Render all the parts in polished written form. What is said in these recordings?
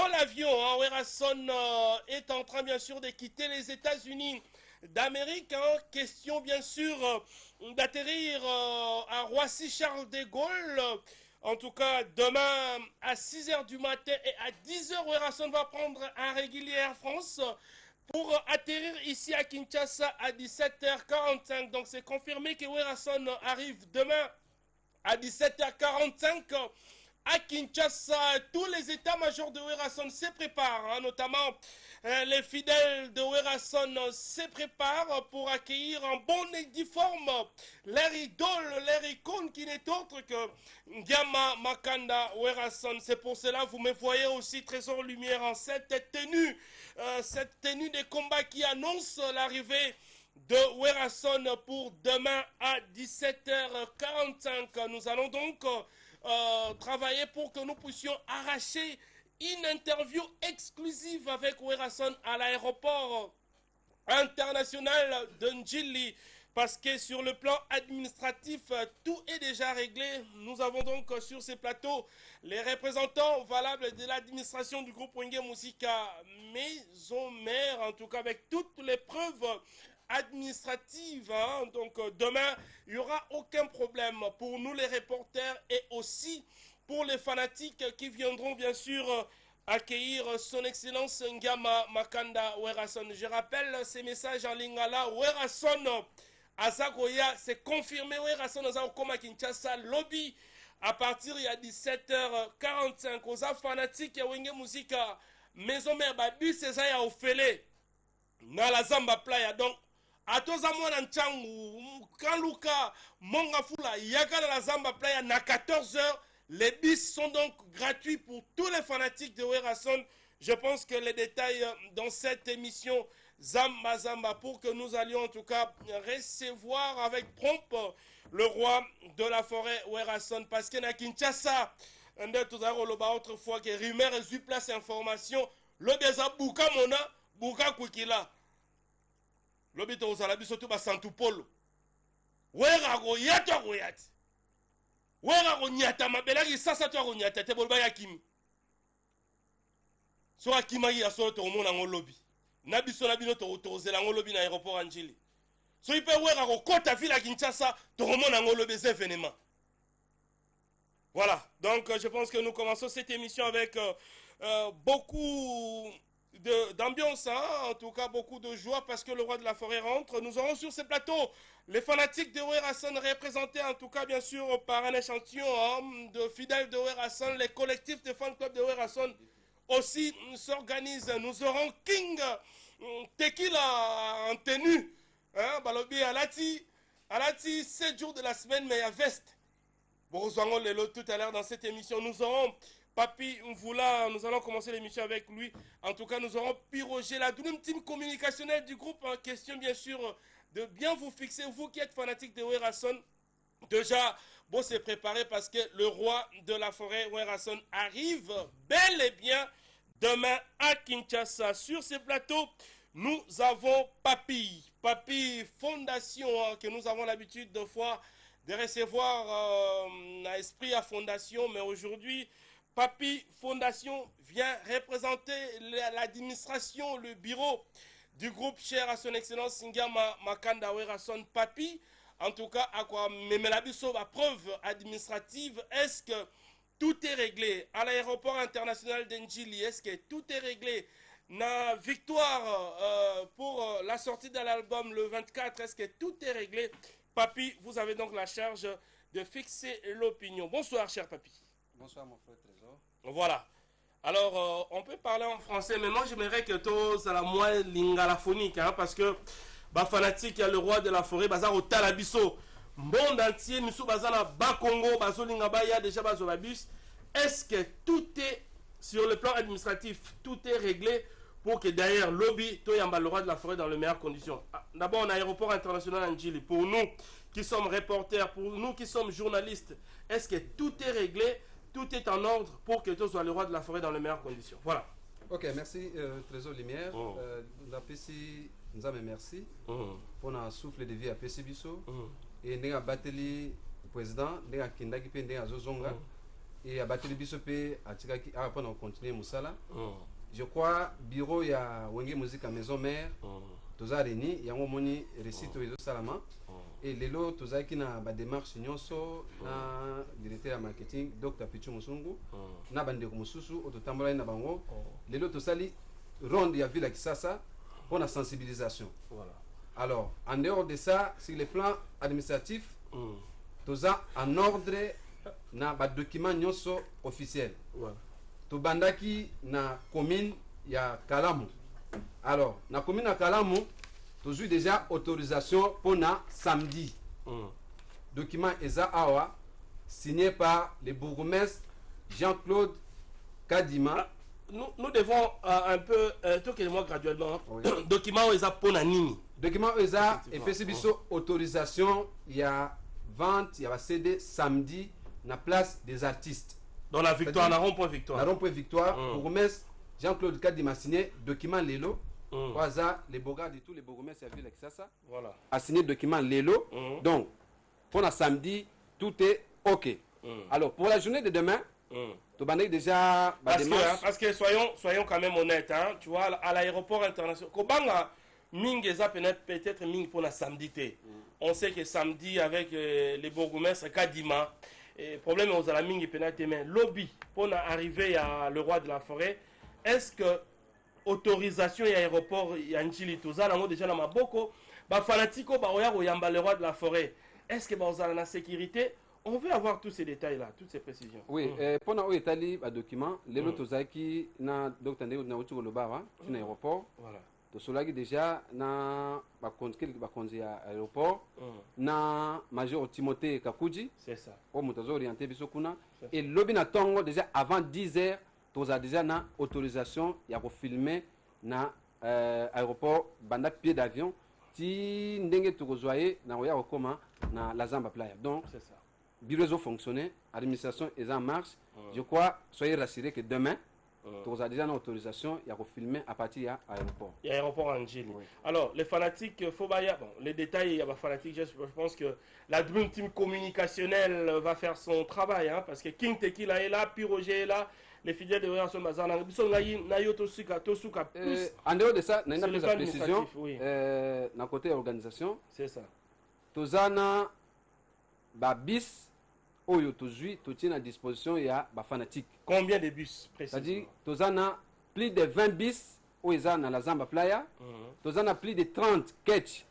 dans l'avion. Hein, Werason est en train bien sûr de quitter les États-Unis d'Amérique. Hein, question bien sûr d'atterrir à Roissy-Charles de Gaulle. En tout cas, demain à 6 h du matin et à 10 h, Werason va prendre un régulier Air France pour atterrir ici à Kinshasa à 17 h 45. Donc c'est confirmé que Werason arrive demain à 17 h 45 à Kinshasa. Tous les états-majors de Werason se préparent, hein, notamment les fidèles de Werason se préparent pour accueillir en bon uniforme leur idole, leur icône qui n'est autre que Ngama Makanda Werason. C'est pour cela que vous me voyez aussi Trésor Lumière en cette tenue de combat qui annonce l'arrivée de Werason pour demain à 17 h 45. Nous allons donc travailler pour que nous puissions arracher une interview exclusive avec Werason à l'aéroport international de Njili, parce que sur le plan administratif, tout est déjà réglé. Nous avons donc sur ces plateaux les représentants valables de l'administration du groupe Wenge Musika Maison Mère, en tout cas avec toutes les preuves administratives. Hein. Donc demain, il n'y aura aucun problème pour nous les reporters et aussi pour les fanatiques qui viendront bien sûr accueillir son excellence Ngama Makanda Werason. Je rappelle ces messages en lingala. Werason Azagoya, c'est confirmé. Werason Azakoma Kinshasa lobby à partir il y a 17 h 45. Aux fanatiques ya Wenge Musika Maison Mère Babu César Ofele na la Zamba Playa. Donc à tous mwana nchangu Kanluka Mongafula Yaka la Zamba Playa na 14 h. Les bis sont donc gratuits pour tous les fanatiques de Werason. Je pense que les détails dans cette émission Zamba Zamba, pour que nous allions en tout cas recevoir avec pompe le roi de la forêt Werason. Parce que na Kinshasa, autrefois que rumeur et place information, le beza buka mona, buka kwikila. Le bito osalabi soto ba santupolo. Werago yato goyati. Wera ronyata mabelaki sasa to ronyata te bolba ya kimi. So akima ya so to mona ngolobi. Na biso na bino to tozela ngolobi na aéroport Anjili. So ipe wera ko kota ville à Kinshasa to mona ngolobi ces événements. Voilà. Donc je pense que nous commençons cette émission avec beaucoup d'ambiance, hein, en tout cas beaucoup de joie parce que le roi de la forêt rentre. Nous aurons sur ces plateaux les fanatiques de Werason représentés en tout cas bien sûr par un échantillon hein, de fidèles de Werason. Les collectifs de fan club de Werason aussi s'organisent. Nous aurons King Tequila en tenue, hein, Balobi Alati 7 jours de la semaine mais à veste. Bon, nous allons les tout à l'heure dans cette émission. Nous aurons Papi Mvoula, nous allons commencer l'émission avec lui. En tout cas, nous aurons Piroger, la Dream Team communicationnelle du groupe. En question, bien sûr, de bien vous fixer, vous qui êtes fanatique de Werason. Déjà, bon, c'est préparé parce que le roi de la forêt, Werason, arrive bel et bien demain à Kinshasa. Sur ces plateaux, nous avons Papi Fondation, hein, que nous avons l'habitude de fois de recevoir à Esprit à Fondation, mais aujourd'hui, Papi Fondation vient représenter l'administration, le bureau du groupe cher à son excellence Ngama Makanda Werason. Papi, en tout cas, à quoi Memelabiso, la preuve administrative, est-ce que tout est réglé à l'aéroport international d'Njili? Est-ce que tout est réglé? Na victoire pour la sortie de l'album le 24, est-ce que tout est réglé? Papi, vous avez donc la charge de fixer l'opinion. Bonsoir, cher Papi. Bonsoir, mon frère Trésor. Voilà. Alors, on peut parler en français, mais moi, j'aimerais que tous à la moins lingalaphonique, hein, parce que, bah, fanatique, il y a le roi de la forêt, bazar au Talabiso, monde entier, Missou Bazana, Bakongo, Bazo Lingaba, il y a déjà Bazolabus. Est-ce que tout est, sur le plan administratif, tout est réglé pour que derrière lobby, tout yamba le roi de la forêt dans les meilleures conditions? D'abord, on a l'aéroport international Njili. Pour nous qui sommes reporters, pour nous qui sommes journalistes, est-ce que tout est réglé? Tout est en ordre pour que tout soit le roi de la forêt dans les meilleures conditions. Voilà. Ok, merci Trésor Lumière. La PC nous a merci pour un souffle de vie à PC Bisso. Et nous avons battu le président, nous avons Kindaki Pende à Zozonga. et à battre le bisopé à Tigaki à pendant continuer Moussala. Je crois bureau il y a Wenge Musique à maison mère. Toza reni il y a un moni récito et salama. Et les lots toza qui na ba démarche nyonso na directeur marketing Dr Pichu Musungu na bande ko mususu ototambola na bango. Les lots tosali ronde ya ville à Kisasa pour la sensibilisation. Voilà. Alors, en dehors de ça, sur le plan administratif, toza en ordre na ba document nyonso officiel. Voilà. To bandaki na commune ya Kalamu. Alors, na commune ya Kalamu, tozu déjà autorisation pour na samedi. Document eza awa signé par le bourgmestre Jean-Claude Kadima. Nous devons un peu tout le mois graduellement. Document eza pour na nini. Document eza et puis autorisation il y a vente, il y a CD samedi na place des artistes. Dans la victoire, la rond-point victoire. La rond-point victoire, bourgmestre Jean-Claude Kadima signé document Lelo. Les bourgades de tous les bourgmestres à ville avec ça. Voilà. A signé document Lelo. Donc, pour la samedi, tout est OK. Alors, pour la journée de demain, tu vas déjà. Parce que soyons quand même honnêtes, hein, tu vois, à l'aéroport international, Kobanga, Mingeza peut-être Ming pour la samedi. On sait que samedi, avec les bourgmestres Kadima, le problème est aux Alaming et mais lobby pour arriver à le roi de la forêt. Est-ce que autorisation et aéroport Yanjili Toza, là, déjà dans ma boko, fanatico, yamba le roi de la forêt. Est-ce que vous avez la sécurité? On veut avoir tous ces détails-là, toutes ces précisions. Oui, pendant que tu as document, les autres qui na docteur na utu lobara, un aéroport. Voilà. To solagi déjà na ba konzi à aéroport, na major Timothée Kakuji. C'est ça. Au motazo orienté bisokuna et lobby na tongo déjà avant 10h. Tu as déjà une autorisation il y a filmer na aéroport banda pied d'avion ti ndenge tu rejoyer na oya okoma na la Zamba Playa. Donc c'est ça. Bureau fonctionner, administration est en marche. Je crois soyez rassurés que demain tu as déjà une autorisation il y a filmer à partir de l'aéroport. Il y a aéroport Angeli. Oui. Alors les fanatiques Fobaya, bon, les détails il y a fanatiques, je pense que la Dream Team communicationnelle va faire son travail hein, parce que King Tequila est là, Pyroger est là. Les fidèles de Réaction Bazar, en dehors de ça, il y a une précision dans côté organisation. C'est ça. Tozana bis oyo tozui totien à disposition il y a fanatique. Combien de bus précisément? C'est-à-dire tozana plus de 20 bis oyo za na la Zamba Playa. Tozana plus de 30 catch.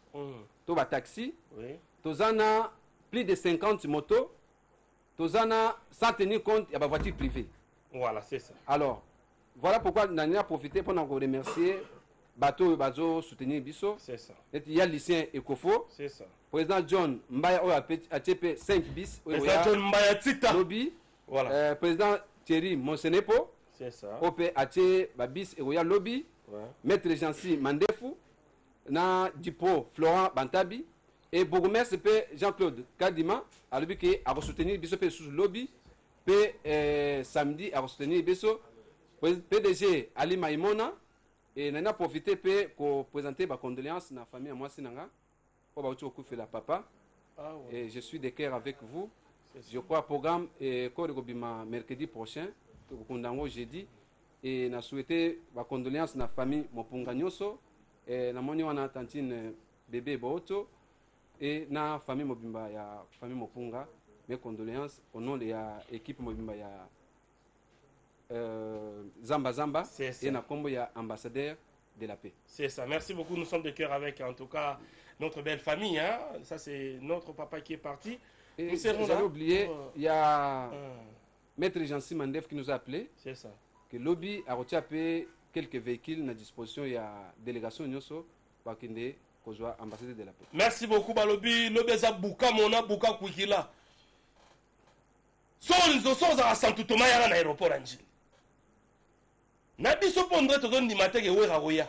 To ba taxi. Tozana plus de 50 motos. Tozana sans tenir compte il y a voiture privée. Voilà, c'est ça. Alors, voilà pourquoi nous avons profité pour nous remercier Bateau Bazo soutenir Bisso. C'est ça. Il y a le lycéen Ecofo. C'est ça. Président John Mbaya a TP 5 bis. Président John Mbaya Tita. Lobby. Voilà. Président Thierry Monsenepo. C'est ça. OP Ache Babis et Lobby. Maître Jancy Mandefu. Na Dipo Florent Bantabi. Et bourgmestre Jean-Claude Kadima. A lobby qui a soutenir Bisso sous Lobby. Samedi à soutenir Besso PDG Ali Maimona et nous avons profité pour présenter ma condoléance à la famille à moi Sinanga pour faire la papa et je suis de cœur avec vous. Je crois programme et mercredi prochain jeudi et nous souhaité ma condoléance à la famille Mopunga Nyoso et na moni wana tantine bébé Boto et na famille Mobimba ya famille Mopunga. Mes condoléances au nom de l'équipe Mobimba Zamba Zamba et na kombo ya ambassadeur de la paix. C'est ça. Merci beaucoup. Nous sommes de cœur avec en tout cas notre belle famille. Hein. Ça c'est notre papa qui est parti. Et nous serons là. Oublié, il y a Maître Jancy Mandef qui nous a appelé. C'est ça. Que lobby a retiré quelques véhicules à disposition. Il y a délégation Nyoso Bakinde Kozwa ambassadeur de la paix. Merci beaucoup Balobi. Lobby za buka mona buka kuikila. Soza asantutoma yanga na aéroport Angeli. Na biso pondre tozo ndimate ke wera roya.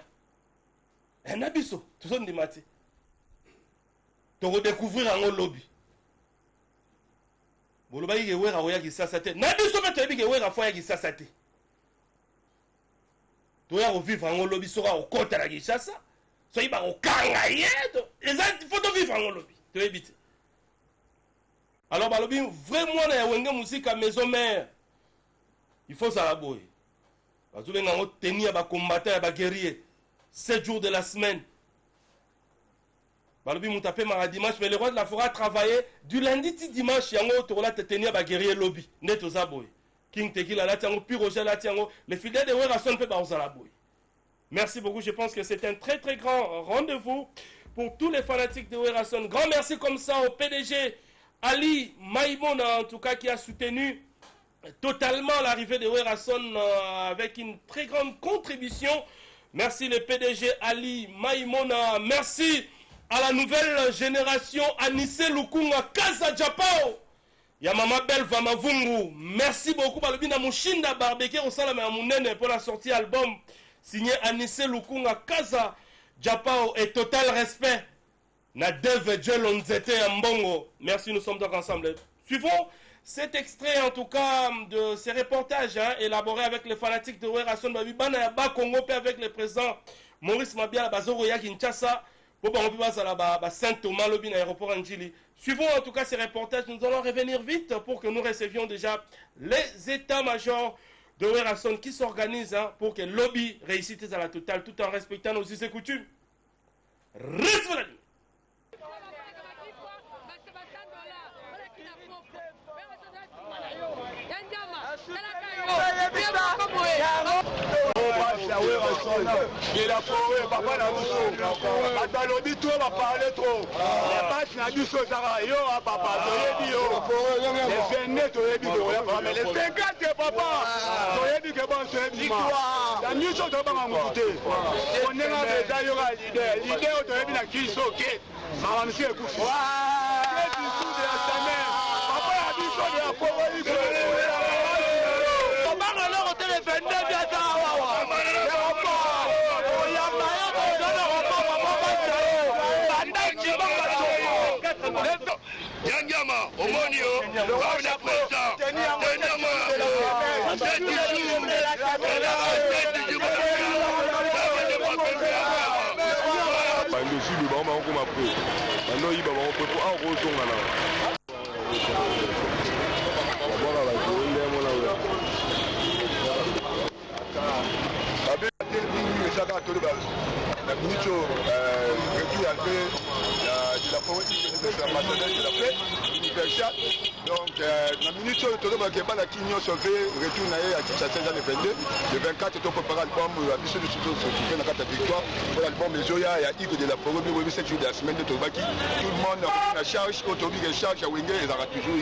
Na biso tozo ndimate. Toko découvrir un lobby. Boloba ke wera roya ki sasa te. Na biso pe toyebi ke wera foya ki sasa te. Toya ko vivre un lobby soka ko kota la ki sasa. Soyi ba ko kanga yeto. Ezati photo vivre un lobby. Toyebi te. Alors, balobi vraiment na wenge musique à maison mère. Il faut ça la boy. Vous avez tenir à combattre, à guerrier. 7 jours de la semaine. Balobi Moutapé m'a dimanche, mais le roi de la forêt a travaillé du lundi au dimanche. Il y a un autre qui tenir à guerrier lobby. Neto Zaboy. King Tequila la tiango, puis Roger la tiango. Les fidèles de Werason peut pas aux la boy. Merci beaucoup. Je pense que c'est un très très grand rendez-vous pour tous les fanatiques de Werason. Grand merci comme ça au PDG Ali Maïmona, en tout cas, qui a soutenu totalement l'arrivée de Werason avec une très grande contribution. Merci le PDG Ali Maïmona. Merci à la nouvelle génération Anissé Lukunga Kaza Japao. Yamama Belle Vamavungu. Merci beaucoup. Balobina Mushinda Barbeke au salame à Mounene pour la sortie album signé Anissé Lukunga Kaza Japao et total respect. Na Dev Djelonzete Mbongo. Merci, nous sommes donc ensemble. Suivons cet extrait en tout cas de ces reportages élaborés avec les fanatiques de Werason Babibana Yaba Congo avec le président Maurice Mabia Bazoro ya Kinshasa pour Saint-Thomas Lobin aéroport Anjili. Suivons en tout cas ces reportages. Nous allons revenir vite pour que nous recevions déjà les états-majors de Werason qui s'organisent pour que le lobby réussisse à la totale tout en respectant nos us et coutumes. Reste la nuit. Il a forêt, papa n'a pas dans l'obit trop, va parler trop. Les passes n'a du chose à yo, papa, tu les vénés, tu mais les 50, papa, tu que bon, c'est victoire. La nuit, on doit pas m'embouter. On est dans les ailleurs l'idée. L'idée, on doit bien qui sont ok. Maman, monsieur, écoute. C'est du tout de la semaine. Papa a dit ça de la forêt. Papa, alors, on te les vénés, bien ça. Yangama, Omonio, le la minute réduit un peu la politique de la maternelle de la paix, universelle. Donc, la minute sur le tour de la Quignon se fait retourner à Kinshasa le 22. Le 24, on prépare l'album, la mission de Souto qui fait la carte victoire. Pour l'album, les Zoya et à Yves de la forêt, oui, 7 jours de la semaine de Tobaki. Tout le monde a la charge, autobus et charge à Wenge, ils auront toujours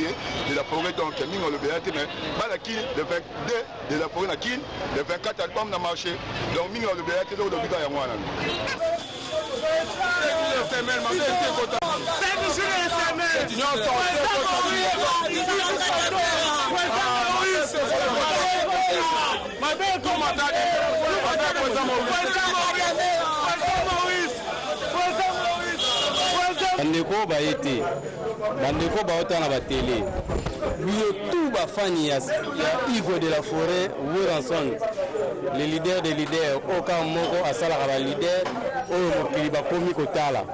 de la forêt. Donc, Ming, on le verra, mais Malaki, le 22 de la forêt, le 24 album n'a marché. Donc, Ming, on le verra, c'est l'autre à moi. bandeko baete bandeko baotana batele biyo tout bafani ya Igo de la Forêt Werason le leader des leaders oka moko asalaka ba leader oyo mokili bakomi kotala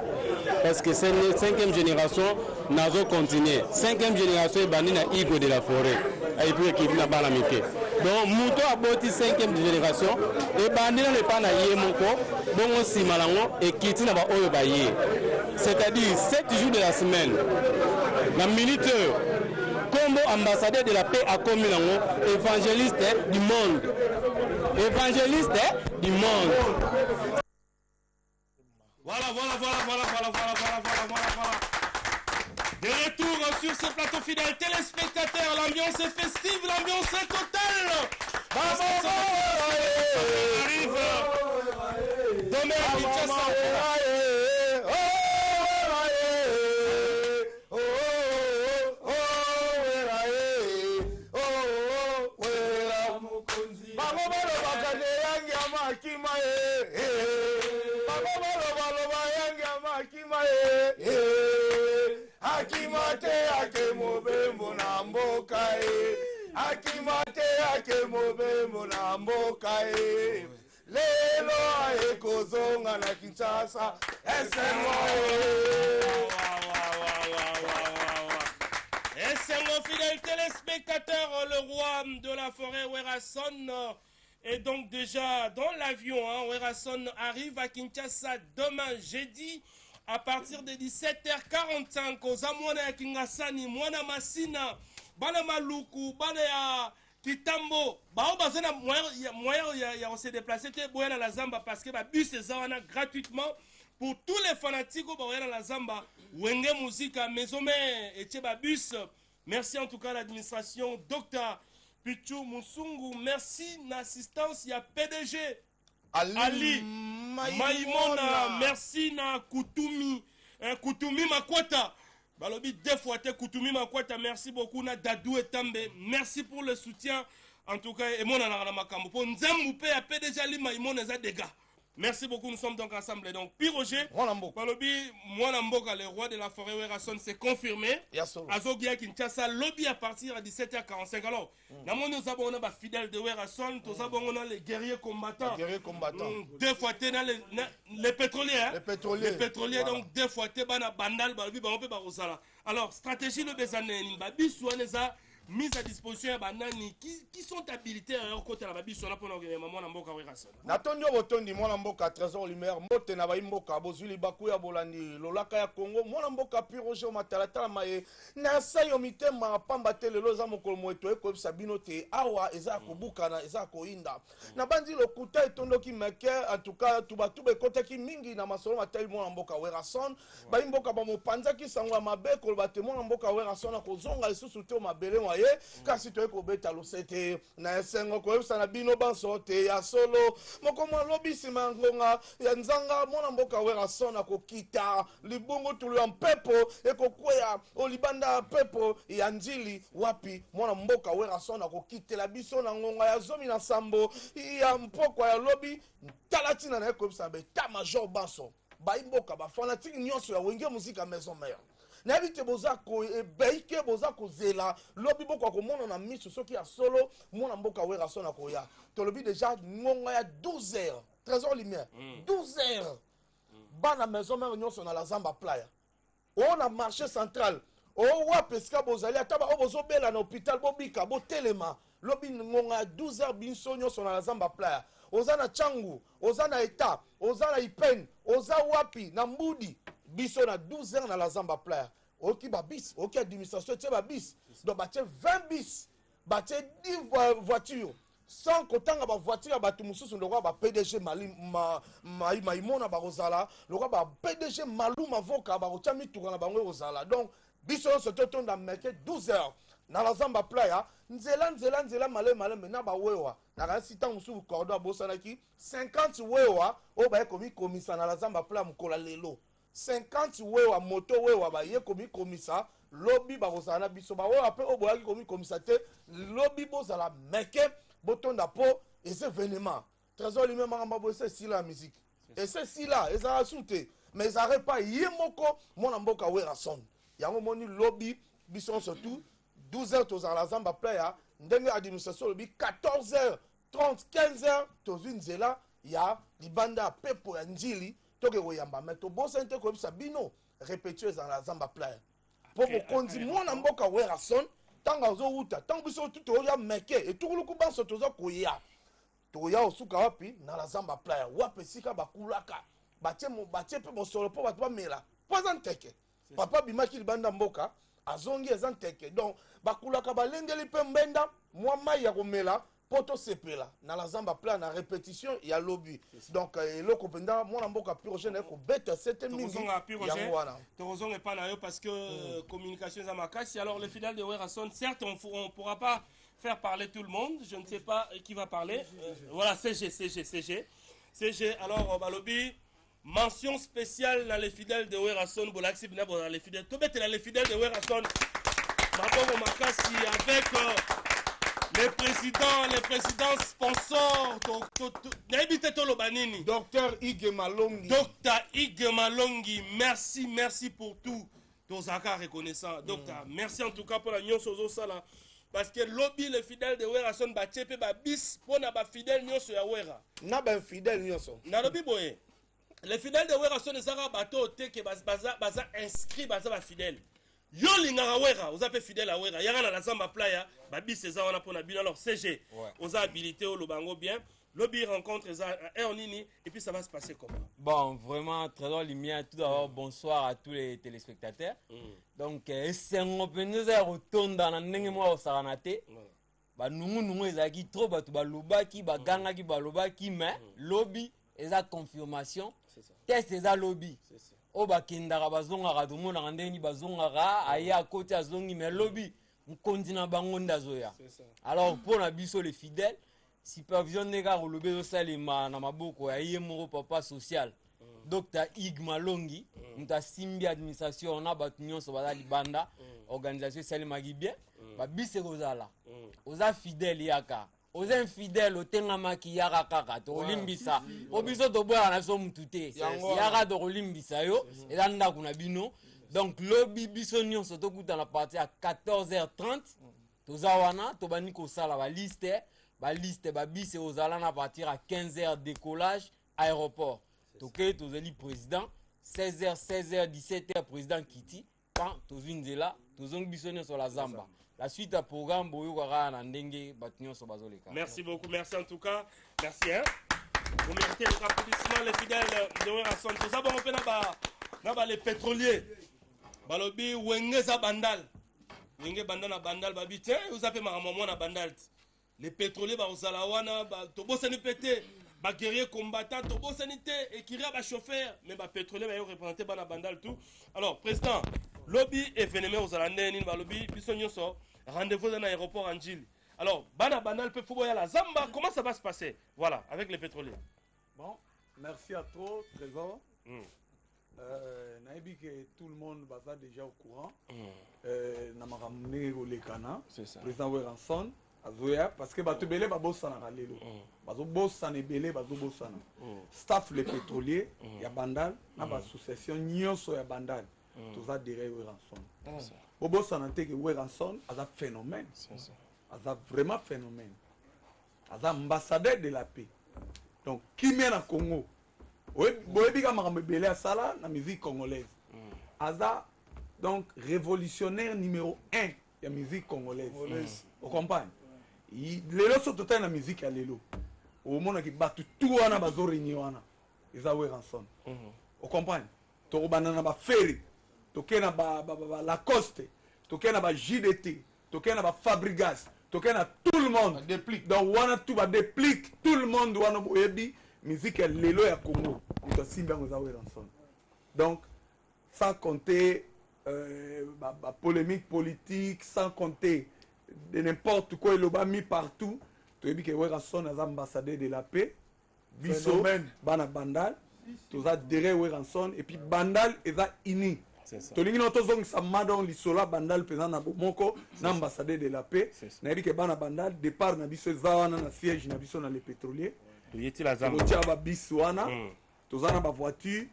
parce que c'est la 5e génération nazo continuer 5e génération ebandi na Igo de la Forêt et puis qui vient bana mike donc muto aboti 5e génération ebandi na lepa na ye moko bongo sima lango ekiti na ba oyo ba ye c'est-à-dire 7 jours de la semaine la minute Combo ambassadeur de la paix à Komilango, évangéliste du monde. Évangéliste du monde. Voilà. De retour sur ce plateau fidèle, téléspectateurs, l'ambiance est festive, l'ambiance est totale. Arrive. Demain à Kinshasa. Akimate ake mobembo na mboka Akimate ake mobembo na mboka lelo ekozonga na Kinshasa Sengo, fidèles téléspectateurs, le roi de la forêt Werason est donc déjà dans l'avion. Werason arrive à Kinshasa demain jeudi à partir de 17h45 aux Amouana ya Kingasani, Mwana Masina, Bana Maluku, Bana ya Kitambo. Bao bazana moyen se déplacer te boya la Zamba parce que ba bus ezawana gratuitement pour tous les fanatiques boya la Zamba. Wenge Musique Maison Mère et Tcheba bus. Merci en tout cas à l'administration, Dr Pichou Musungu. Merci l'assistance, il y a PDG Ali Maïmona. Merci na Koutoumi Koutoumi Makwata. Balobi deux fois Koutoumi Makwata. Merci beaucoup na Dadou et Tambe. Merci pour le soutien. En tout cas, et mon anara makambo. Pour Nzamoupe à PDG Ali Maïmona za des gars. Merci beaucoup, nous sommes donc ensemble. Donc, Piroger, Balobi, Mwanamboka, le roi de la forêt Werason, c'est confirmé. Azogia Kinshasa, lobby à partir à 17h45. Alors, nous avons des fidèles de Werason, nous avons les guerriers combattants. Deux fois, les pétroliers. Les pétroliers, voilà. Donc, deux fois, bandal, Balobi, Barosala. Alors, stratégie le Bézané, Babi, Souaneza. Mise à disposition à Banani qui sont habilités à leur côté à la Babi sur la pour nous maman Namboka Werason. Natondio botondi mwana mboka trésor lumière mote na baimboka bozuli bakuya bolandi lolaka ya Congo mwana mboka Piroger matalatala maye na sayo mitema pamba telelo za mokolo moeto eko sabino te awa eza kobukana eza koinda na bandi lokuta etondoki meke en tout cas tuba ekotaki mingi na masolo matali mwana mboka Werason baimboka ba mopanza ki sangwa mabe ko bate mwana mboka Werason ko zonga lisusu te mabele kasi to ekobeta losete na esengo koyebisa na bino banso te ya solo moko mwa lobi nsima ngonga ya nzanga mwana mboka Werason akokita libongo tulu ya mpepo ekokweya olibanda pepo ya njili wapi mwana mboka Werason akokitela biso na ngonga ya zomi na sambo ya mpokwa ya lobi talatina na ekobisa beta major banso baimboka bafanatiki nyonso ya Wenge Musique Maison Mère Nabite bozako ebeike bozako zela lobi boko komona na miso soki ya solo mona mboka Werason akoya tolobi déjà ngonga ya 12h trésor lumière 12h bana Maison Mère nyonso na la Zamba Playa on a marché central o wa pesca bozali ataba o bozobela na hôpital bobika botelema lobi ngonga ya 12h binso nyonso na la Zamba Playa ozana changu ozana eta ozana ipen oza wapi na mbudi biso na 12h na la Zamba Playa oki ba bis oki administration tie ba bis donc batie 20 bis batie 10 voitures sans kotanga ba voiture ya batu mususu ndoko ba PDG Maïmona ba rozala loko ba PDG Maluma Voka ba kotia mituka na bango rozala donc biso so totonda meke 12h na la Zamba Playa nzela malema na ba wewa na kasi tangu su cordo abosanaki 50 wewa o ba ekomi komisa na la Zamba Playa mukola lelo 50 wewa moto wewa ba ye komi komisa lobby ba rozana biso ba wewa pe oboyaki komi komisa te lobby bozala meke botonda po et événement trésor lui même mamba bo c'est si la musique et c'est si là ezala soute mais arrête pas yemoko mona mboka Werason yango moni lobby biso surtout 12h tozala la Zamba Playa ndenge administration lobby 14h30 15h tozinzela ya libanda pepo ya njili toke koyamba mais to bosente ko bisa bino répétuer dans la Zamba Playa pour mokonzi mona mboka Werason tanga zo uta tango biso tuto ya meke et tukuluku banso toza koya toya osuka wapi na la Zamba Playa wapi sika bakulaka batie pe mosolo po batu bamela pozanteke papa bimaki libanda mboka azongi ezanteke donc bakulaka balengeli pe mbenda mwa mai ya komela poto sepela na la Zamba Playa na répétition ya lobby donc eloko penda mwana mboka Piroger na ko beta 7000 yango wana tozonga epa na yo parce que communication za makasi. Alors les fidèles de Werason, certes on pourra pas faire parler tout le monde, je ne sais pas qui va parler. Voilà, CG. Alors balobi mention spéciale dans les fidèles de Werason bolaxi bina dans les fidèles to bete les fidèles de Werason rapport au makasi avec les présidents sponsors, Docteur Ige Malongi, merci pour tout. Tozaka reconnaissant. Docteur, merci en tout cas pour la nuance aux sala. Parce que lobby les fidèles de Werason ba chepe ba bis pour na ba fidèle nyonso ya Wera. Na ba fidèle nyonso. Na lobby boye. Les fidèles de Werason ezaka bato te ke baza inscrit baza ba fidèle. yo lingaka wera oza pe fidèle à wera yaka na zamba playa babis eza wana mpona bino alors CG oza habilité au lobango bien lobby rencontre eza en nini et puis ça va se passer comment? Bon, vraiment Trésor Lumière, tout d'abord bonsoir à tous les téléspectateurs. Donc c'est un opener retourne dans la ndenge moi osaranate ba nungu ezaki trop batu balobaki bagangaki balobaki mais lobby eza confirmation test eza lobby o bakendaka bazongaka tomonaka ndenge bazongaka aya côté azongi mais lobby mkonzi na bango ndazoya. Alors pour na biso les fidèles supervision nega rolobe osalema na maboko ya ye moko papa social Dr Ig Malongi muta simbi administration na batu nyonso baza libanda organisation salemaki bien babise kozala oza fidèle yaka oza infidèle otengamaki yaka kaka tolimbisa obiso toboya na so mutute yaka tolimbisa yo eza ndako na bino. Donc lobby biso nyonso tokuta na parti à 14h30 toza wana tobani kosala ba liste babise ozala na partir à 15h décollage aéroport toke tozali président 16h 17h président Kiti pan tozinzela tozongi biso nyonso la zamba la suite à programme boyo kaka na ndenge batu nyonso bazoleka. Merci beaucoup, merci en tout cas, merci hein. Vous méritez les applaudissements les fidèles de Werason. Tout ça bon on peut na les pétroliers balobi wenge za bandal wenge bandana bandal babi tiens vous avez ma maman na bandal les pétroliers ba ozala wana ba tobosani pété ba guerrier combattant tobosani té et qui ba chauffeur mais ba pétrolier ba yo représenter bana bandal tout. Alors président lobby événement ozala ndeni ba lobby biso nyonso rendez-vous dans l'aéroport en Gilles. Alors bana bandal peut football la zamba comment ça va se passer voilà avec les pétroliers. Bon merci à toi Trésor. Naïbi que tout le monde va déjà au courant. Namaramené au Lekana, président Werason, Azoya, parce que Bato Belé va bosser dans la Lelo. Bazo boss en Belé, Bazo boss en. Staff les pétroliers, il y a Bandal, na l'association Nyonso ya Bandal. Tout ça derrière Werason. Bobo Sanante que Werason a un phénomène. A vraiment phénomène. A ambassadeur de la paix. Donc qui mène à Congo? Boebika Marambele à Sala, la musique congolaise. Aza, donc révolutionnaire numéro 1 de la musique congolaise. Vous comprenez? Lelo so total la musique à Lelo. Au monde qui bat tout wana bazo réunion ils a Werason. Vous comprenez? To banana ba ferry, to kena ba Lacoste, to kena ba JDT, to kena ba Fabrigas, to kena tout le monde déplique. Donc wana tout ba déplique tout le monde wana boyebi musique lelo ya Congo. Nous simba nous a Werason. Donc sans compter polémique politique, sans compter de n'importe quoi, il a mis partout. Tu as dit que Werason est ambassadeur de la paix. Biso, Bana Bandal, tu as derrière Werason, et puis Bandal est uni. Tu as dit que ça m'a donné l'isola Bandal pesant na Bomoko, ambassadeur de la paix. Tu as dit que Bana Bandal, départ na biso zawana na siège na biso na les pétroliers. Tu as dit que Biswana, tu as dit que voiture,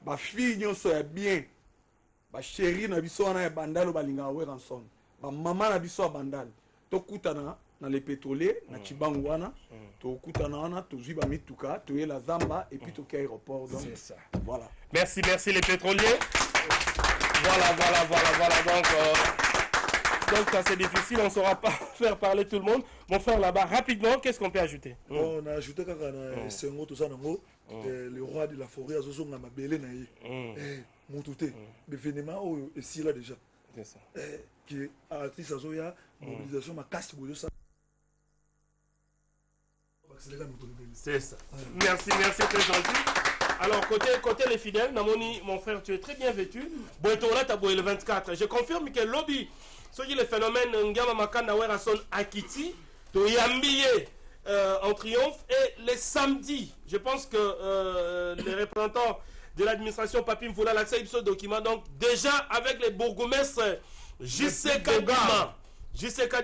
ma fille nyonso ya bien. Ba chéri na biso wana ya Bandal balinga Werason. Ba maman na biso Bandal. To kutana na les pétroliers na Chibangu wana. To kutana wana to zwi ba mituka, to la zamba et puis to ka aéroport donc. C'est ça. Voilà. Merci les pétroliers. Voilà donc ça c'est difficile, on ne saura pas faire parler tout le monde. Mon frère là-bas, rapidement, qu'est-ce qu'on peut ajouter? On a ajouté quand Sengo tout ça nango, le roi de la forêt Azozo na mabele na ye. Moutouté, l'événement ici là déjà. C'est ça. Qui a artiste Azoya, mobilisation ma casse pour ça. C'est ça. Merci, très gentil. Alors, côté les fidèles, Namoni, mon frère, tu es très bien vêtu. Boetola, tu as le 24. Je confirme que lobby, ce qui est le phénomène Ngama Makana Werason Akiti, tu es habillé en triomphe. Et les samedis, je pense que les représentants de l'administration Papim Voula l'accès à ce document. Donc, déjà avec les bourgmestres JCK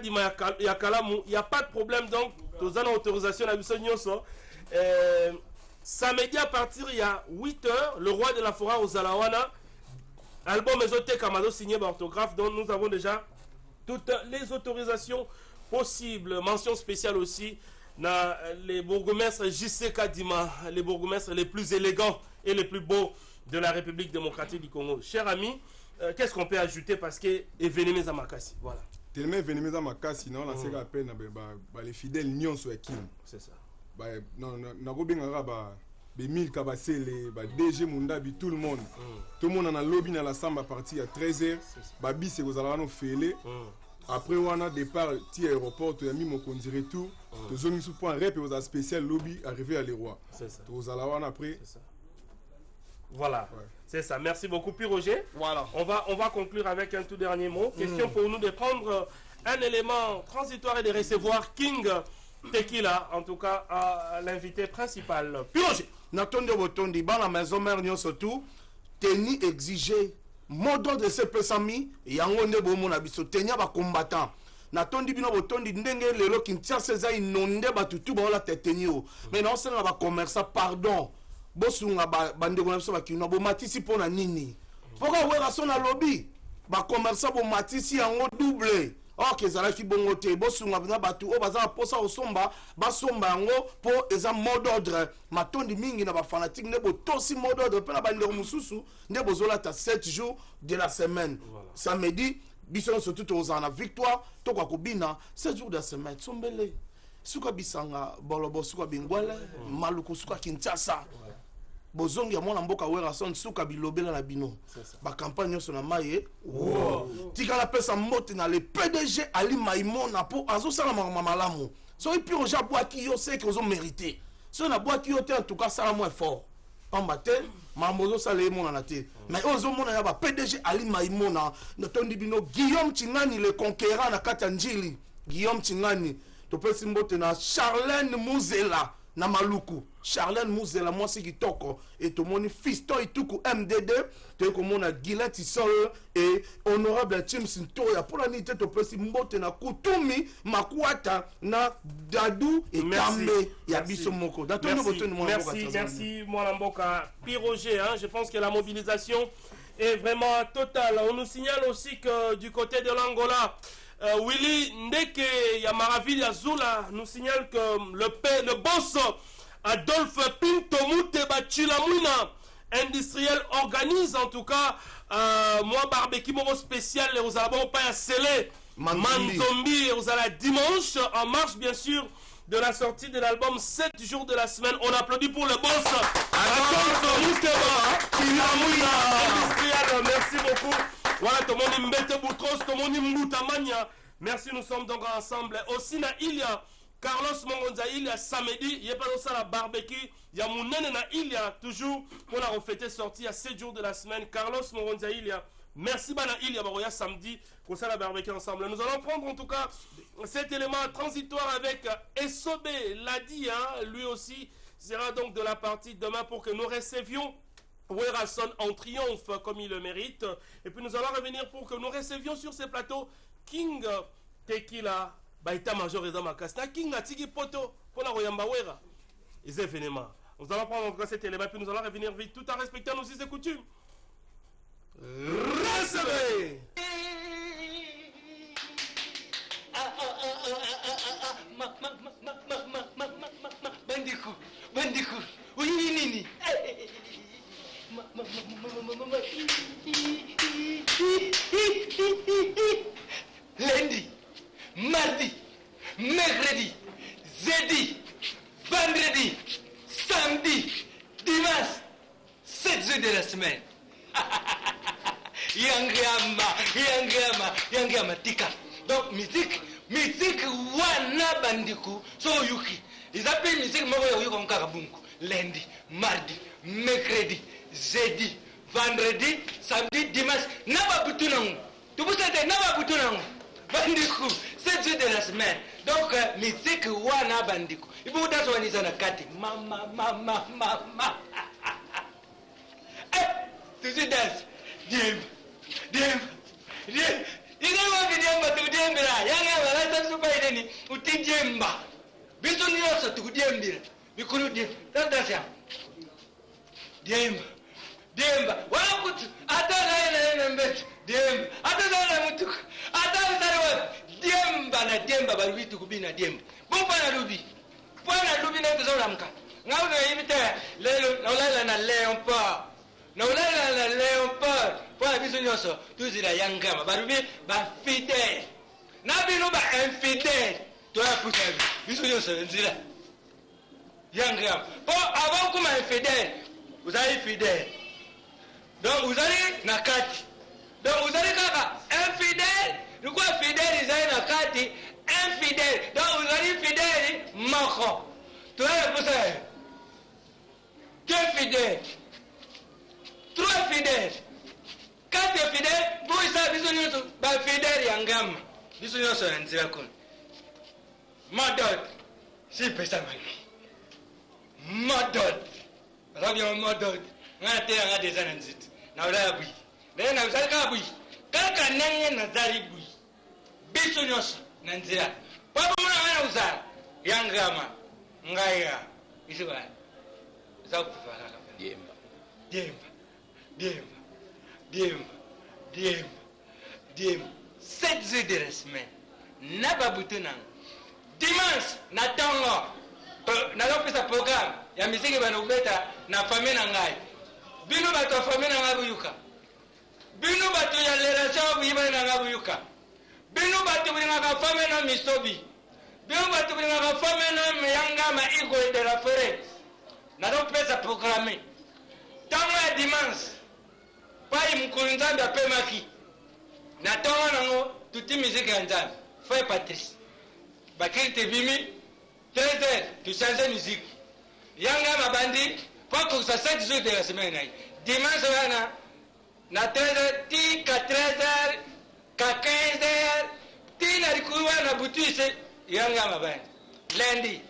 Dima Yakalamu, il n'y a pas de problème. Donc, nous avons autorisation à l'Abissonioso. Samedi à partir, il y a 8h, le roi de la forêt aux Alawana. Album Ezote Kamado signé par orthographe. Donc, nous avons déjà toutes les autorisations possibles. Mention spéciale aussi. Les bourgmestres JCK Dima, les bourgmestres les plus élégants et les plus beaux de la République démocratique du Congo. Chers amis, qu'est-ce qu'on peut ajouter parce que événement à Makassi, voilà. Tellement événement à Makassi, non, la série à peine, les fidèles nions sur Kim. C'est ça. Non, Bemil Kabasele, DG Mundabi, tout le monde. Tout le monde en a lobby dans la samba partie à 13h. Babi c'est aux alano fêlé. Après on a départ ti aéroport, tu as mis mon conduit retour. Tu as mis sous point rep et aux spécial lobby arrivé à l'Eroy. C'est ça. Tu as alawana après. C'est ça. Voilà. Ouais. C'est ça. Merci beaucoup puis Roger. Voilà. On va conclure avec un tout dernier mot. Question pour nous de prendre un élément transitoire et de recevoir King Tequila, en tout cas à l'invité principal. Puis Roger. Natondi Botondi, dans la maison mère surtout, teni exigé, modo de ce pesami, yango ne bomo na biso, tenya ba combattant. Natondi bino Botondi, ndenge lelo Kinshasa za inonde batutu ba la teteni o. Mais non, c'est na ba commerçant, pardon. Bosunga bande ko na biso ba kino bo matisi pona nini. Pourquoi wera son na lobby? Ba commerçant bo matisi yango double. Or que ça qui bon côté bosunga bina batu o baza posa osomba basomba yango po eza mot d'ordre matondi mingi na ba fanatique ne bo tosi mot d'ordre pe na bandero mususu ne bozola ta 7 jours de la semaine. Voilà. Samedi biso surtout aux en victoire to kwa kobina 7 jours de la semaine sombele suka bisanga bolobo suka bingwale maluku suka Kinshasa. Bozongi ya mwana mboka wera son suka bilobela na bino ba campagne sur na maye tika la pesa mbote na le PDG Ali Maimona po azo sala malamu so ipi oja boaki yo c'est que ozo mérité so na boaki yo te en tout cas sala moins fort en matin mamozo sala mona na te mais ozo mona ya ba PDG Ali Maimona na tondi bino Guillaume Tingani le conquérant na kata njili Guillaume Tingani to pesi mbote na Charlène Muzela na maluku Charlène Muzela moi c'est qui toko et tout mon fiston et tout MDD te comme on a Guilain Tissol et honorable Tim Sintoya pour la nité to pesi mbote na Kutumi Makwata na Dadou et Kambe ya biso moko merci moi mboka Piroger hein, je pense que la mobilisation est vraiment totale. On nous signale aussi que du côté de l'Angola Willy Ndeke Yamaraville Azula nous signale que le boss Adolphe Pinto Mouteba Chilamouina industriel organise en tout cas moi barbecue moro spécial aux albums pas à Sélé Manzombi aux la dimanche en marche bien sûr de la sortie de l'album 7 jours de la semaine. On applaudit pour le boss Adolphe Mouteba Chilamouina industriel. Merci beaucoup. Voilà, tout le monde mbete boutros, tout le monde mbutamania. Merci, nous sommes donc ensemble. Aussi, il y a Carlos Mongonza, il y a samedi, il y a pas ça la barbecue. Il y a Mounene, il y a toujours, pour la refêter sortie à 7 jours de la semaine. Carlos Mongonza, il y a. Merci, Bana, il y a samedi, pour ça la barbecue ensemble. Nous allons prendre en tout cas cet élément transitoire avec Essobe Ladi, hein, lui aussi sera donc de la partie demain pour que nous recevions Werason en triomphe comme il le mérite. Et puis nous allons revenir pour que nous recevions sur ces plateaux King Tequila, Baïta Major et Damakasna, King Atigi Poto, pour la Royamba Wera. Les événements. Nous allons prendre encore cet élément, puis nous allons revenir vite tout en respectant nos us et coutumes. Recevez! Bandiku, oui, nini. Lundi, mardi, mercredi, jeudi, vendredi, samedi, dimanche, 7 jours de la semaine. Yangama, tika. Donc, musique, wana bandiku, so yuki. Ils appellent musique, moi, comme Karabunku. Lundi, mardi, mercredi, jeudi, vendredi, samedi, dimanche, naba butunangu. Tu peux dire naba butunangu. Bandiku, 7 jours de la semaine. Donc, musique wana bandiku. Il faut danser en isana kati. Mama. Tu danses. Diem. Ingawa kidemba tu diembira. Yanga wala super ideni. Uti diemba. Bisu ni oso tu diembira. Bikuru diem. Dansa. Diemba. Wala kutu. Atana ina mbet. Diemba. Atana mutu. Atana sarwa. Diemba baru vitu kubina diemba. Bomba na rubi. Bwana rubi na tuzo ramka. Ngao na imite lelo na ulala na leon pa. na olala na léopard mpo na biso nyonso tozela yangama balobi bafidèle na bino bainfidèle toya pusa biso nyonso na nzela yangama mpo avant kuma infidèle ozali fidèle donc ozali na kati donc ozali kaka infidèle likuwa fidèle ezali na kati infidèle donc ozali fidèle moko toya pusa deux fidèles, trois fidèles, quatre fidèles, pour ça, bisous bah fidèles yangam, bisous nous sommes en tirakon. Madod, si pesa magi. Madod, rabia madod, on a été en des années. Na ula bui, mais na usal ka bui, kaka nanye na zari bui. Bisous nous nanzira. Papa mwana ana usal yangama, ngaya, isu ba. Diemba. Diemba. Diemba. Diemba. Diemba. Diemba. 7 jours de la semaine. N'a butu nang. Dimanche, na tongo. Na lopesa programme. Ya musique bana ubeta na famille na ngai. Bino bato famille na ngai buyuka. Bino bato ya relation buyiba na ngai buyuka. Bino bato bina ka famille na misobi. Bino bato bina ka famille na meyanga ma igo de la forêt. Na donc pesa programmer tango ya dimanche pai mukulu nzambe apemaki na tango nango tuti musique ya nzambe foi Patrice bakirite bimi 13h tu change musique yanga mabandi pour que ça 7 jours de la semaine dimanche wana na 13h ti 4h ka 15h ti na likuwa na butise yanga mabandi lundi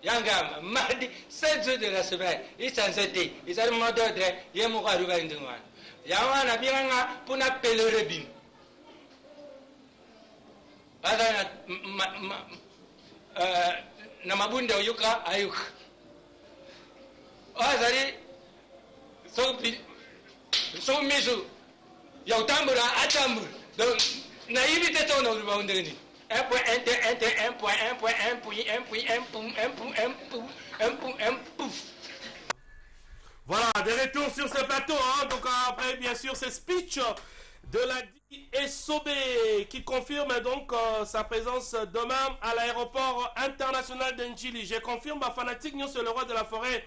yangama mardi 7 jours de la semaine il s'en c'était il a mot d'ordre yemo ka ruba ndingwa yawana biranga puna pelere bin ada na mabunda yuka ayuk azari so misu ya utambura atambur donc na ibite tono ruba ndingini 1 point 1 point 1 point 1 point 1 point 1 point 1 point 1 point 1 point 1 pouf. Voilà, de retour sur ce plateau, hein. Donc après bien sûr ce speech de la Sobé qui confirme donc sa présence demain à l'aéroport international d'Njili. Je confirme ma fanatique nous sur le roi de la forêt.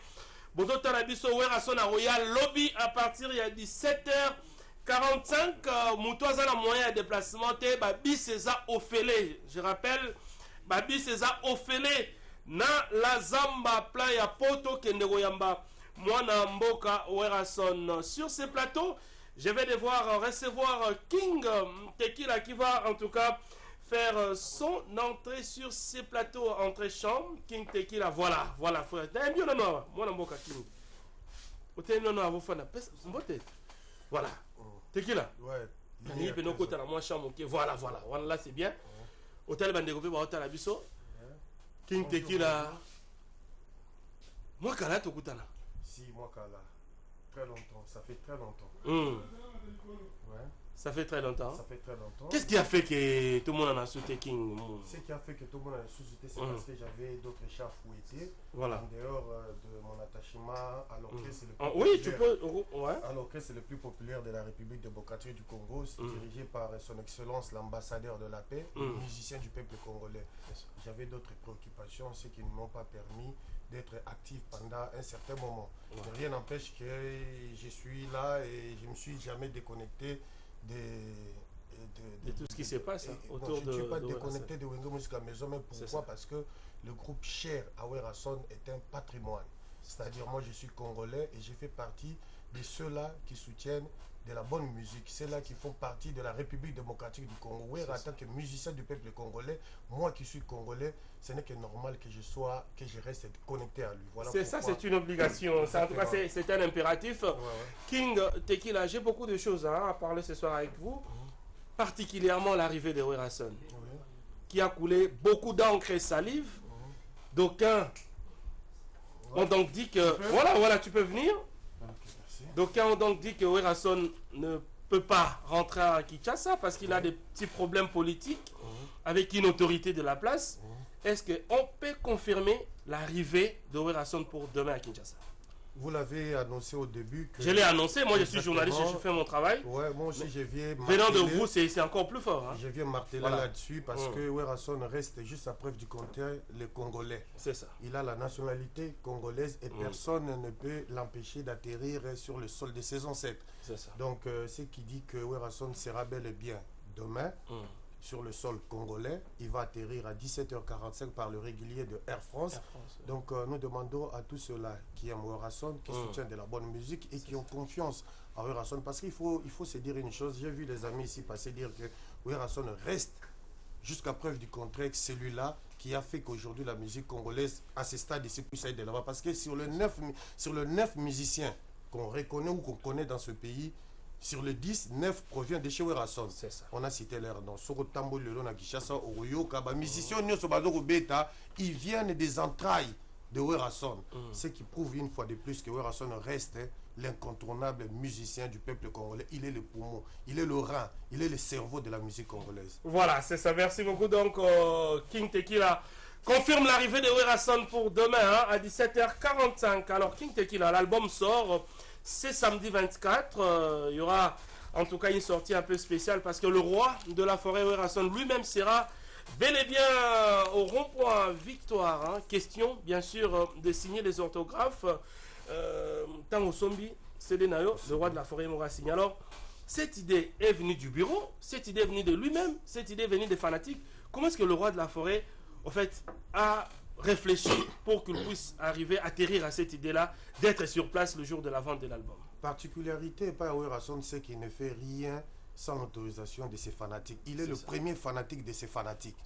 Bozo Tanabiso Werasona Royal Lobby à partir il y a 17h45, Moutouaza la moyen de déplacement, Babi César Ophelé. Je rappelle, Babi César Ophelé, na la Zamba Playa Poto Kendegoyamba, Mwana Mboka Werason. Sur ces plateaux, je vais devoir recevoir King Tequila qui va en tout cas faire son entrée sur ces plateaux entrée chambre. King Tequila, voilà, frère. Mwana Mboka King. Voilà. Tequila. Ouais. Voilà. Là c'est bien. Hôtel Bandegové, hôtel Abisso. King Tequila. Moi Kala Tokutana. Si, moi Kala. Très longtemps. Ça fait très longtemps. Ouais. Ça fait très longtemps. Ça fait très longtemps. Qu'est-ce qui a fait que tout le monde en a sauté King? Ce qui a fait que tout le monde a sauté, c'est parce que j'avais d'autres chats fouettés. Voilà. En dehors de mon attachement à l'orchestre le plus oui, tu peux. Ouais. À l'orchestre le plus populaire de la République démocratique du Congo, c'est dirigé par son Excellence l'ambassadeur de la paix, musicien du peuple congolais. J'avais d'autres préoccupations, ce qui ne m'ont pas permis d'être actif pendant un certain moment. Mais rien n'empêche que je suis là et je ne me suis jamais déconnecté de tout ce qui se passe autour de... Je ne suis pas déconnecté de Wenge Musique à Maison, mais pourquoi? Parce que le groupe cher à Werason est un patrimoine. C'est-à-dire, moi je suis congolais et je fais partie de ceux-là qui soutiennent de la bonne musique, ceux-là qui font partie de la République démocratique du Congo. En tant que musicien du peuple congolais, moi qui suis congolais, ce n'est que normal que je reste connecté à lui. Voilà c'est ça, c'est une obligation. Ça, en tout cas, c'est un impératif. Ouais. King Tequila, j'ai beaucoup de choses à parler ce soir avec vous, particulièrement l'arrivée de Werason, qui a coulé beaucoup d'encre et salive. D'aucuns ont donc dit que... Voilà, tu peux venir. D'aucuns ont donc dit que Werason ne peut pas rentrer à Kinshasa parce qu'il a des petits problèmes politiques avec une autorité de la place. Est-ce qu'on peut confirmer l'arrivée de Werason pour demain à Kinshasa? Vous l'avez annoncé au début. Je l'ai annoncé, moi je suis journaliste, je fais mon travail. Ouais, moi aussi je viens venant de vous, c'est encore plus fort. Hein. Je viens marteler là-dessus parce que Werrason reste juste à preuve du contraire, les Congolais. C'est ça. Il a la nationalité congolaise et personne ne peut l'empêcher d'atterrir sur le sol de saison 7. C'est ça. Donc, ce qui dit que Werrason sera bel et bien demain sur le sol congolais. Il va atterrir à 17h45 par le régulier de Air France. Donc, nous demandons à tous ceux-là qui aiment Werrason, qui soutiennent de la bonne musique et qui ont confiance en Werrason. Parce qu'il faut se dire une chose. J'ai vu les amis ici passer dire que Werrason reste jusqu'à preuve du contraire que celui-là qui a fait qu'aujourd'hui la musique congolaise à ce stade ici puisse aller de l'avant. Parce que sur le 9 musiciens qu'on reconnaît ou qu'on connaît dans ce pays, sur le 10, 9 provient de chez Werrason. On a cité leur nom. Soro Tambo Lelo na Kishasa, Oroyo, Kaba, musiciens, ils viennent des entrailles de Werrason. Ce qui prouve une fois de plus que Werrason reste l'incontournable musicien du peuple congolais. Il est le poumon, il est le rein, il est le cerveau de la musique congolaise. Voilà, c'est ça. Merci beaucoup. Donc, King Tequila confirme l'arrivée de Werrason pour demain à 17h45. Alors, King Tequila, l'album sort. C'est samedi 24, il y aura en tout cas une sortie un peu spéciale parce que le roi de la forêt Werrason lui-même sera bel et bien au rond-point Victoire. Hein. Question bien sûr de signer les orthographes. Tango Sombi, Sedenayo, le roi de la forêt m'aura signé. Alors, cette idée est venue du bureau, cette idée est venue de lui-même, cette idée est venue des fanatiques. Comment est-ce que le roi de la forêt, en fait, a réfléchir pour qu'il puisse arriver à atterrir à cette idée-là d'être sur place le jour de la vente de l'album? Particularité par Werrason, c'est qu'il ne fait rien sans l'autorisation de ses fanatiques. Il est le premier fanatique de ses fanatiques.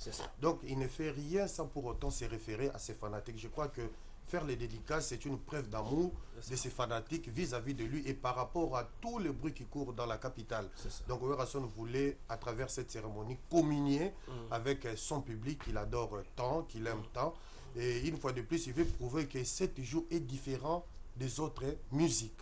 Donc il ne fait rien sans pour autant se référer à ses fanatiques. Je crois que faire les dédicaces, c'est une preuve d'amour de ses fanatiques vis-à-vis de lui et par rapport à tout le bruit qui court dans la capitale. Donc Werrason voulait, à travers cette cérémonie, communier avec son public qu'il adore tant, qu'il aime tant. Et une fois de plus, il veut prouver que 7 jours est différent des autres musiques.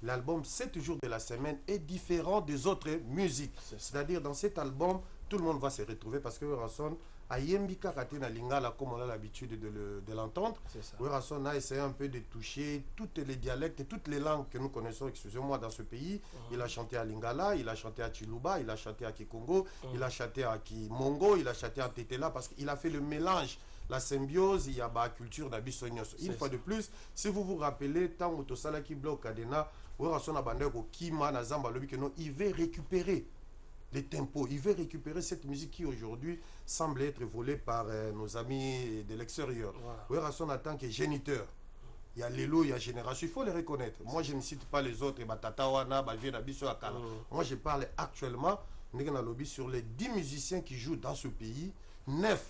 L'album 7 jours de la semaine est différent des autres musiques. C'est-à-dire, dans cet album, tout le monde va se retrouver parce que Werrason a Yembika Katena Lingala, comme on a l'habitude de l'entendre. Werrason a essayé un peu de toucher toutes les dialectes et toutes les langues que nous connaissons, excusez-moi, dans ce pays. Il a chanté à Lingala, il a chanté à Chiluba, il a chanté à Kikongo, il a chanté à Kimongo, il a chanté à Tetela parce qu'il a fait le mélange. La symbiose, il y a la culture d'Abissonios. Une fois de plus, si vous vous rappelez, tant que Tosala qui bloque Kadena, Werrason a bandé au Kima, Nazamba, il veut récupérer les tempos, il veut récupérer cette musique qui aujourd'hui semble être volée par nos amis de l'extérieur. Werrason en tant que géniteur. Il y a Lelo, il y a Génération, il faut les reconnaître. Moi, je ne cite pas les autres, moi, je parle actuellement sur les 10 musiciens qui jouent dans ce pays, 9.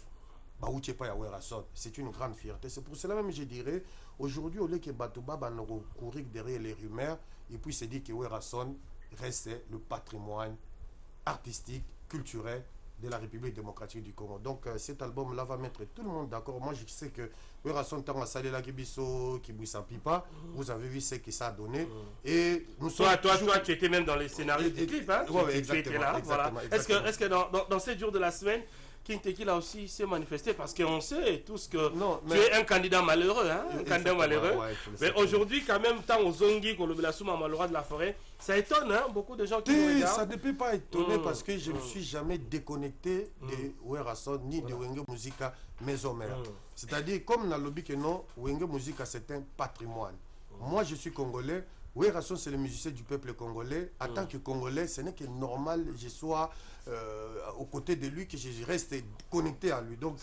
C'est une grande fierté. C'est pour cela même je dirais, aujourd'hui, au lieu que Batouba va courir derrière les rumeurs, et puis se dire que Werrason reste le patrimoine artistique, culturel de la République démocratique du Congo. Donc cet album-là va mettre tout le monde d'accord. Moi je sais que Werrason Tango Salé la Kibiso Kibouissa Pipa, vous avez vu ce que ça a donné. Et nous toi, tu étais même dans les scénarios des clips, hein? Tu étais là, voilà. Est-ce que dans ces jours de la semaine, King Tequila aussi s'est manifesté parce qu'on sait tous que tu es un candidat malheureux, hein, un candidat malheureux. Mais aujourd'hui, quand même, tant aux Zongi, qu'on le souma malheureux de la forêt, ça étonne, hein, beaucoup de gens qui nous regardent. Ça ne peut pas étonner parce que je ne suis jamais déconnecté de Werrason ni de Wenge Musica Maison Mère. C'est-à-dire, comme dans le lobby que non, Wenge Musica c'est un patrimoine. Moi, je suis congolais. Werrason, c'est le musicien du peuple congolais. En tant que Congolais, ce n'est que normal que je sois aux côtés de lui, que je reste connecté à lui. Donc,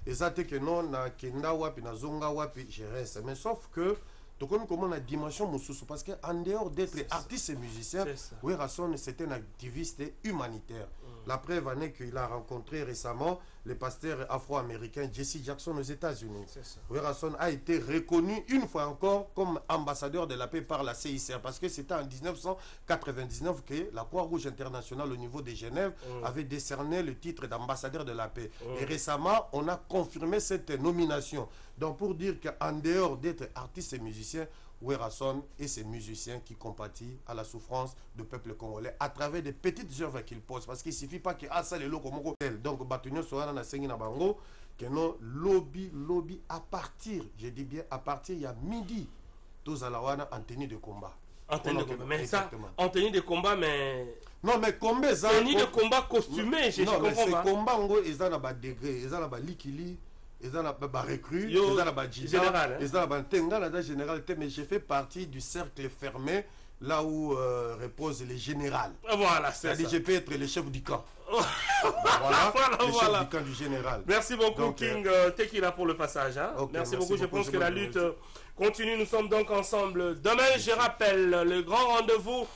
exactement que non, na kenda wapi, na zonga wapi, je reste. Mais sauf que, donc comment la dimension Moussoussou, parce qu'en dehors d'être artiste et musicien, Werrason, c'est un activiste humanitaire. La preuve en est qu'il a rencontré récemment le pasteur afro-américain Jesse Jackson aux États-Unis. Werrason a été reconnu une fois encore comme ambassadeur de la paix par la CICR parce que c'était en 1999 que la Croix-Rouge internationale au niveau de Genève avait décerné le titre d'ambassadeur de la paix. Et récemment, on a confirmé cette nomination. Donc pour dire qu'en dehors d'être artiste et musicien, Werrason et ses musiciens qui compatissent à la souffrance du peuple congolais à travers des petites œuvres qu'il pose. Parce qu'il ne suffit pas que ça les locaux. Donc, Batunio Soana na Sengi na Bango, que non, lobby à partir, je dis bien à partir, il y a midi. tozala wana en tenue de combat. En tenue de combat, mais ça, en tenue de combat, mais... Non, mais combat, ça... Tenue de combat costumé, je comprends pas. Non, mais c'est combat, en gros, ils ont un degré, ils ont un likili, ils ont un recrue, ils ont un général, ils ont un tenga, général, mais j'ai fait partie du cercle fermé, là où repose les générales. Voilà, c'est ça. Je peux être le chef du camp. Voilà, le chef du camp du général. Merci beaucoup, donc, King Tekila, pour le passage. Hein. Okay, merci beaucoup. Je pense que la lutte continue. Nous sommes donc ensemble. Demain, je rappelle, le grand rendez-vous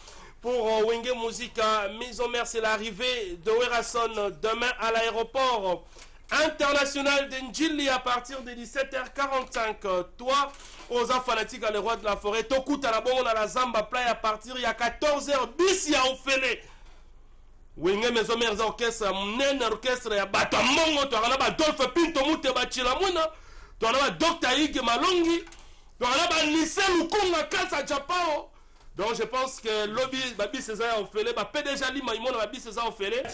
pour Wenge Musica. Mise en mer, c'est l'arrivée de Werason demain à l'aéroport international d'Ndjili à partir de 17h45. Toi, aux fanatiques à le roi de la forêt, Tokuta la bonne à la Zamba Play à partir il y a 14h. Bis ya Ofele. Wenge Maison Mère orchestre, mon orchestre ya Batamongo, tu as Dolphe Pinto Mute Bachilamuna, tu as Dr. Ige Malongi, tu as Nissé Lukunga Kasa Japao. Donc je pense que lobby Babi César Ofele, PDG Lima Imona Babi César Ofele,